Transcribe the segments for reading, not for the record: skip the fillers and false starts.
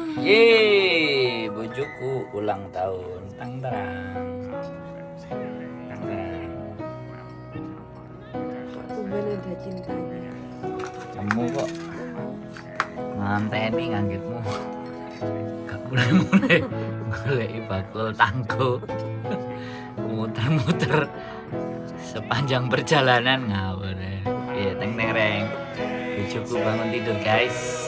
Yeay, bojoku ulang tahun. Tang terang. Tang terang. Tumben ada cintanya. Kamu kok nganteni nganggitmu. Gak mulai-mulai goleki bakul tangko. Muter-muter sepanjang perjalanan ngawur. Iya, teng teng reng. Bojoku bangun tidur, guys.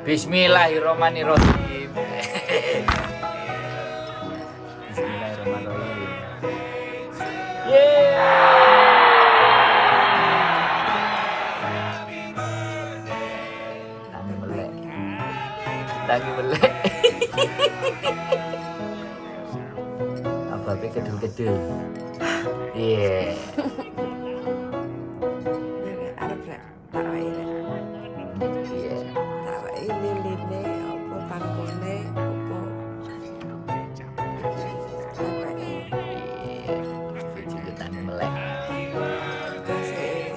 Bismillahirrahmanirrahim. Bismillahirrahmanirrahim. Tangi melek. Tangi melek. Apa kedul-kedul. Iya. Arep rek, tak wae rek. Iya. Tak wae liline apa pangkone apa. Tak wae. Iya. Siji tangi melek. Kasih.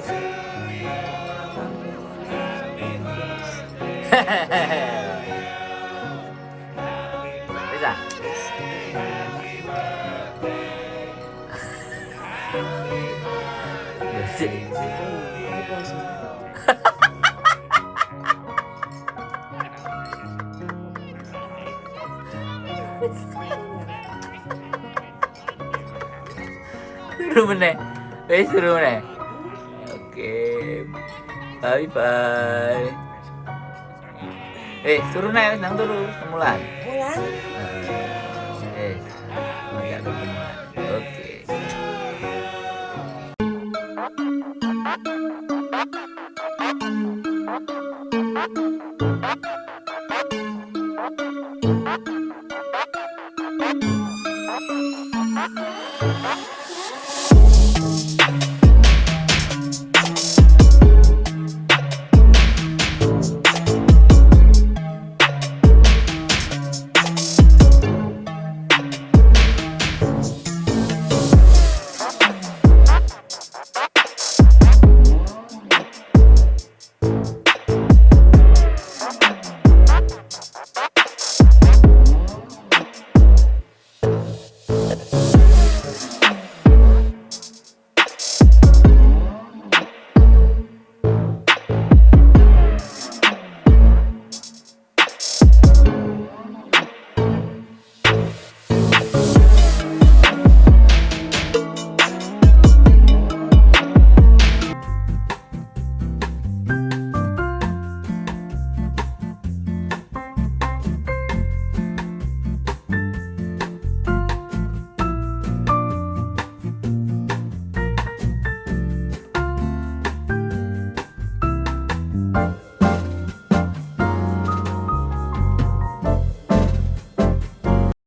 Bisa. Suruh meneh. Suruh meneh. Oke. Bye bye. Suruh naik nang turu semulan. Pulang. Ngajak ketemu.